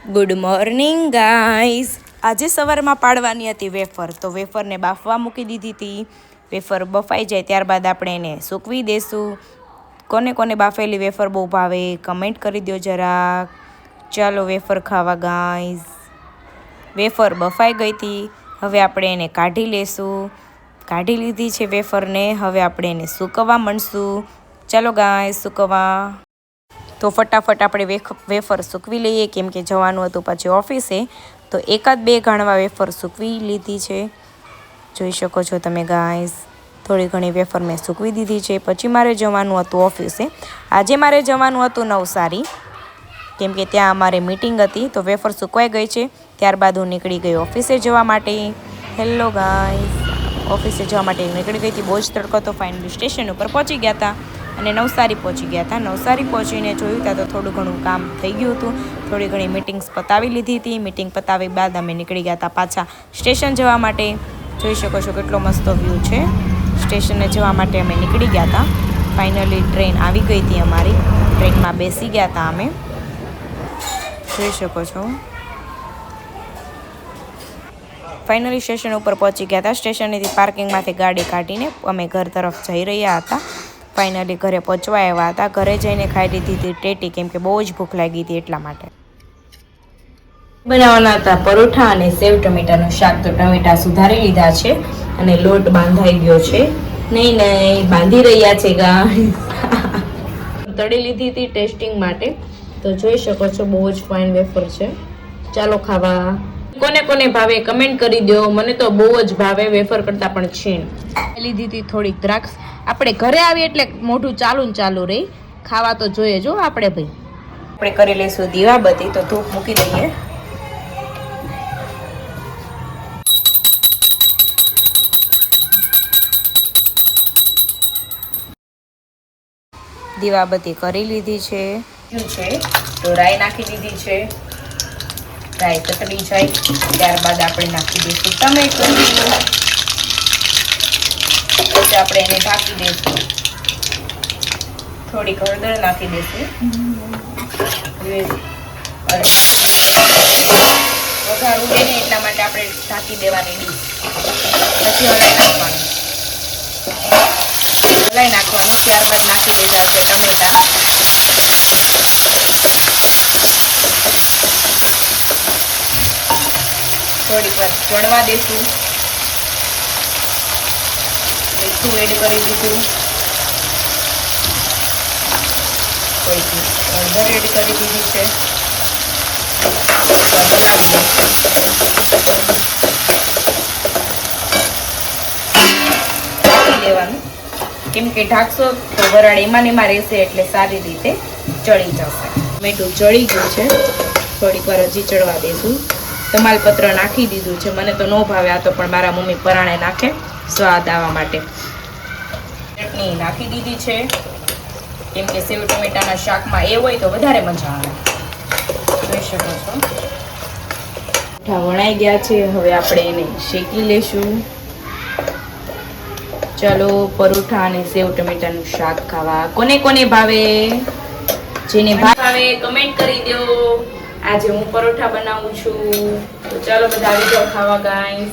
Good morning guys. આજે સવારમાં પાડવાની હતી વેફર, તો વેફરને બાફવા મૂકી દીધી હતી. વેફર બફાઈ જાય ત્યારબાદ આપણે એને સૂકવી દેશું. કોને કોને બાફેલી વેફર બહુ ભાવે કમેન્ટ કરી દો જરાક. ચાલો વેફર ખાવા ગાઈઝ. વેફર બફાઈ ગઈ હતી, હવે આપણે એને કાઢી લેશું. કાઢી લીધી છે વેફરને, હવે આપણે એને સૂકવવા માંડશું. ચાલો ગાઈઝ સૂકવવા. તો ફટાફટ આપણે વેફર સૂકવી લઈએ, કેમ કે જવાનું હતું પછી ઓફિસે. તો એકાદ બે ઘાણવા વેફર સૂકવી લીધી છે, જોઈ શકો છો તમે ગાઈઝ. થોડી ઘણી વેફર મેં સૂકવી દીધી છે. પછી મારે જવાનું હતું ઓફિસે. આજે મારે જવાનું હતું નવસારી, કેમ કે ત્યાં અમારે મિટિંગ હતી. તો વેફર સૂકવાઈ ગઈ છે, ત્યારબાદ હું નીકળી ગઈ ઓફિસે જવા માટે. હેલો ગાઈઝ, ઓફિસે જવા માટે નીકળી ગઈ હતી. બહુ જ તડકો તો ફાઇનલી સ્ટેશન ઉપર પહોંચી ગયા હતા અને નવસારી પહોંચી ગયા હતા. નવસારી પહોંચીને જોયું ત્યાં તો થોડું ઘણું કામ થઈ ગયું હતું. થોડી ઘણી મિટિંગ્સ પતાવી લીધી હતી. મિટિંગ પતાવી બાદ અમે નીકળી ગયા હતા પાછા સ્ટેશન જવા માટે. જોઈ શકો છો કેટલો મસ્ત વ્યૂ છે. સ્ટેશને જવા માટે અમે નીકળી ગયા હતા. ફાઇનલી ટ્રેન આવી ગઈ હતી અમારી. ટ્રેનમાં બેસી ગયા હતા અમે, જોઈ શકો છો. ફાઇનલી સ્ટેશન ઉપર પહોંચી ગયા હતા. સ્ટેશનેથી પાર્કિંગમાંથી ગાડી કાઢીને અમે ઘર તરફ જઈ રહ્યા હતા. ફાઇનલી ઘરે પહોંચવા આવ્યા હતા. ઘરે જઈને ખાઈ લીધી હતી ટેટી, કેમ કે બહુ જ ભૂખ લાગી હતી એટલા માટે. બનાવવાના હતા પરોઠા અને સેવ ટમેટાનું શાક. તો ટમેટા સુધારી લીધા છે અને લોટ બાંધાઈ ગયો છે. નહીં બાંધી રહ્યા છે ગાઈસ. તળી લીધી હતી ટેસ્ટિંગ માટે. તો જોઈ શકો છો બહુ જ ફાઇન વેફર છે. ચાલો ખાવા. કોને કોને ભાવે કમેન્ટ કરી દો. મને તો બહુ જ ભાવે, વેફર કરતા પણ છીણ. લીધી હતી થોડીક દ્રાક્ષ. આપણે ઘરે આવીએ એટલે મોઢું ચાલુ ને ચાલુ રહી. ખાવા તો જોઈએ જો આપણે ભાઈ. આપણે કરી લઈશું દીવાબત્તી. તો ધૂપ મૂકી દઈએ. દીવાબત્તી કરી લીધી છે. તો રાઈ નાખી દીધી છે. રાઈ તતડી જાય ત્યારબાદ આપણે નાખી દઈશું ટમેટું. પછી આપણે એને ઢાંકી દઈશું. થોડીક હળદર નાખી દઈશું. વઘાર ઉડે ને એટલા માટે આપણે ઢાંકી દેવાની ડીશ. પછી હલાઈ નાખવાનું. ત્યારબાદ નાખી દેવા છે ટમેટા. થોડીક વાર ચડવા દેશું. મીઠું એડ કરી દીધું. થોડીક હળદર એડ કરી દીધી છે. હલાવી દઈશું. દેવાનું, કેમ કે ઢાંકશો તો વરાળ એમાં ને એમાં રહેશે એટલે સારી રીતે ચડી જશે. મીઠું ચડી ગયું છે. થોડીક વાર હજી ચડવા દઈશું. તમાલપત્ર નાખી દીધું છે. મને તો ન ભાવે, આ તો પણ મારા મમ્મી પરાણે નાખે સ્વાદ આવવા માટે. ચટણી નાખી દીધી છે, કેમ કે સેવ ટમેટાના શાકમાં એ હોય તો વધારે મજા આવે. જોઈ શકો છો મીઠા વણાઈ ગયા છે. હવે આપણે એને શેકી લેશું. ચાલો પરોઠા અને સેવ ટમેટાનું શાક ખાવા. કોને કોને ભાવે? જેને ભાવે કમેન્ટ કરી દો. આજે હું પરોઠા બનાવું છું. તો ચાલો બધા આવી જાઓ ખાવા ગાઈસ.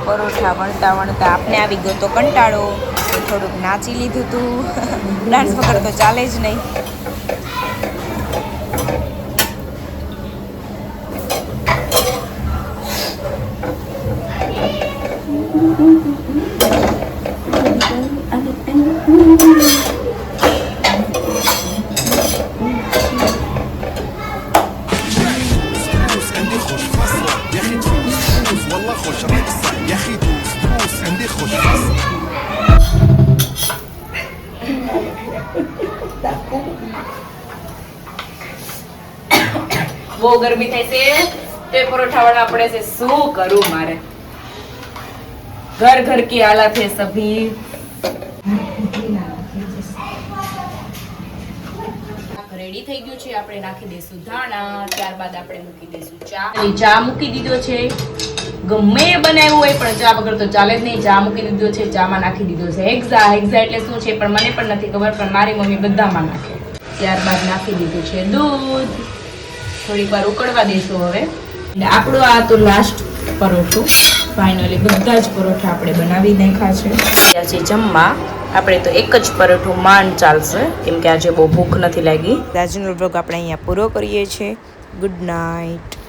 પરોઠા વણતા વણતા આપને આવી ગયો તો કંટાળો. થોડુંક નાચી લીધું હતું. ડાન્સ વગર તો ચાલે જ નહીં. બહુ ગરમી થાય છે તે પરોઠા વાળા પડે છે. શું કરું મારે? ઘર ઘર કી હાલત है सभी. રેડી થઈ ગયું છે. આપણે નાખી દઈશું ધાણા. ત્યારબાદ આપણે મૂકી દઈશું ચા. ચા મૂકી દીધો છે. ગમે એ બનાવ્યું હોય પણ ચા વગર તો ચાલે જ નહીં. ચા મૂકી દીધો છે, ચામાં નાખી દીધો છે હેક્ઝા. હેક્ઝા એટલે શું છે પણ મને પણ નથી ખબર, પણ મારી મમ્મી બધામાં નાખે. ત્યારબાદ નાખી દીધું છે દૂધ. થોડીક વાર ઉકળવા દઈશું હવે. અને આપણું આ તો લાસ્ટ પરોઠું. ફાઇનલી બધા જ પરોઠા આપણે બનાવી નાખ્યા છે. આજે જમવા આપણે તો એક જ પરોઠું માંડ ચાલશે, કેમ કે આજે બહુ ભૂખ નથી લાગી. આજનો બ્લોગ આપણે અહીંયા પૂરો કરીએ છીએ. Good night.